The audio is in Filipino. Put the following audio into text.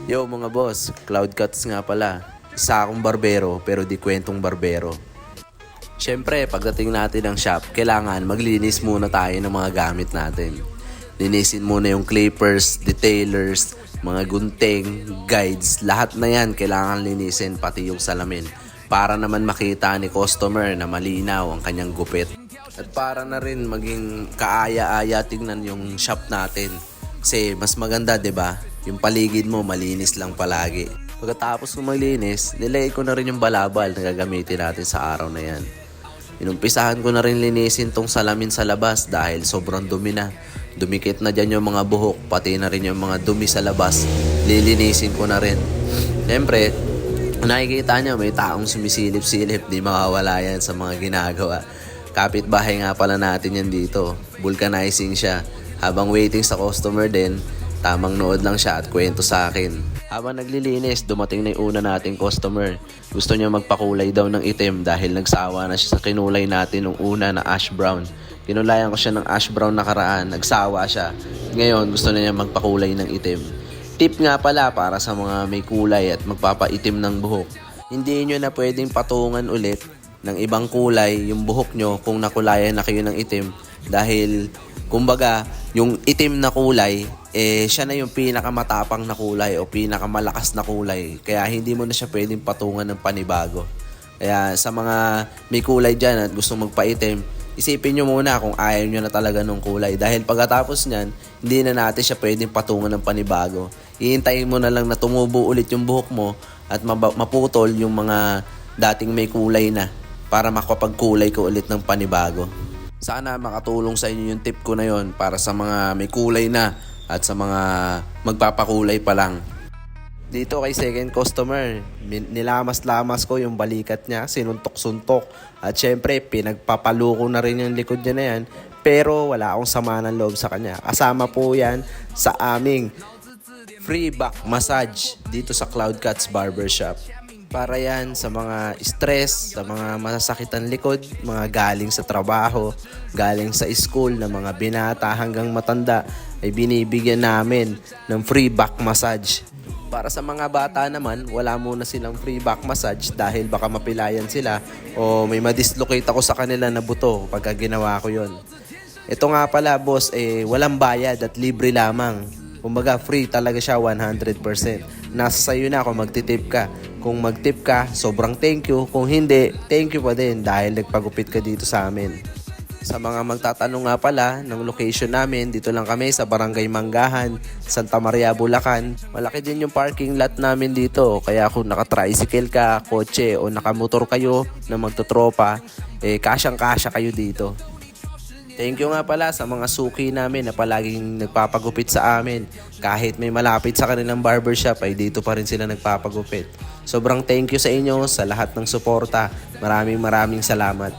Yo mga boss, Cloud Cuts nga pala. Isa akong barbero pero di kwentong barbero. Siyempre, pagdating natin ng shop, kailangan maglinis muna tayo ng mga gamit natin. Linisin muna yung clippers, detailers, mga gunting, guides, lahat na yan kailangan linisin pati yung salamin. Para naman makita ni customer na malinaw ang kanyang gupit. At para na rin maging kaaya-aya tingnan yung shop natin. Kasi mas maganda, 'di ba? Yung paligid mo malinis lang palagi. Pagkatapos kong maglinis, nilagay ko na rin yung balabal na gagamitin natin sa araw na yan. Inumpisahan ko na rin linisin tong salamin sa labas dahil sobrang dumi na. Dumikit na dyan yung mga buhok, pati na rin yung mga dumi sa labas. Lilinisin ko na rin. Siyempre, nakikita nyo may taong sumisilip-silip, di mawawala yan sa mga ginagawa. Kapitbahay nga pala natin yan dito. Vulcanizing siya. Habang waiting sa customer din, tamang nood lang siya at kwento sa akin. Habang naglilinis, dumating na yung una nating customer. Gusto niya magpakulay daw ng itim dahil nagsawa na siya sa kinulay natin nung una na ash brown. Kinulayan ko siya ng ash brown nakaraan, nagsawa siya. Ngayon, gusto na niya magpakulay ng itim. Tip nga pala para sa mga may kulay at magpapaitim ng buhok. Hindi nyo na pwedeng patungan ulit ng ibang kulay yung buhok nyo kung nakulayan na kayo ng itim dahil kumbaga yung itim na kulay siya na yung pinakamatapang na kulay o pinakamalakas na kulay kaya hindi mo na siya pwedeng patungan ng panibago. Kaya sa mga may kulay dyan at gusto magpaitim, isipin nyo muna kung ayaw nyo na talaga ng kulay dahil pagkatapos nyan hindi na natin siya pwedeng patungan ng panibago. Hihintayin mo na lang na tumubo ulit yung buhok mo at maputol yung mga dating may kulay na para makapagkulay ko ulit ng panibago. Sana makatulong sa inyo yung tip ko na yon para sa mga may kulay na at sa mga magpapakulay pa lang. Dito kay second customer, nilamas-lamas ko yung balikat niya, sinuntok-suntok. At syempre, pinagpapaluko na rin yung likod niya na yan. Pero wala akong sama ng loob sa kanya. Kasama po yan sa aming free back massage dito sa Cloud Cuts Barbershop. Para yan sa mga stress, sa mga masasakitan likod, mga galing sa trabaho, galing sa school, na mga binata hanggang matanda, ay binibigyan namin ng free back massage. Para sa mga bata naman, wala muna silang free back massage dahil baka mapilayan sila o may madislocate ako sa kanila na buto pagka ginawa ko yon. Ito nga pala boss, walang bayad at libre lamang. Kumbaga free talaga siya 100%. Nasa sayo na kung magtitip ka. Kung magtip ka, sobrang thank you. Kung hindi, thank you pa din dahil nagpagupit ka dito sa amin. Sa mga magtatanong nga pala ng location namin, dito lang kami sa Barangay Manggahan, Santa Maria, Bulacan. Malaki din yung parking lot namin dito. Kaya kung naka-tricycle ka, kotse o nakamotor kayo na magtotropa, kasyang-kasya kayo dito. Thank you nga pala sa mga suki namin na palaging nagpapagupit sa amin. Kahit may malapit sa kanilang barbershop ay dito pa rin sila nagpapagupit. Sobrang thank you sa inyo sa lahat ng suporta. Maraming salamat.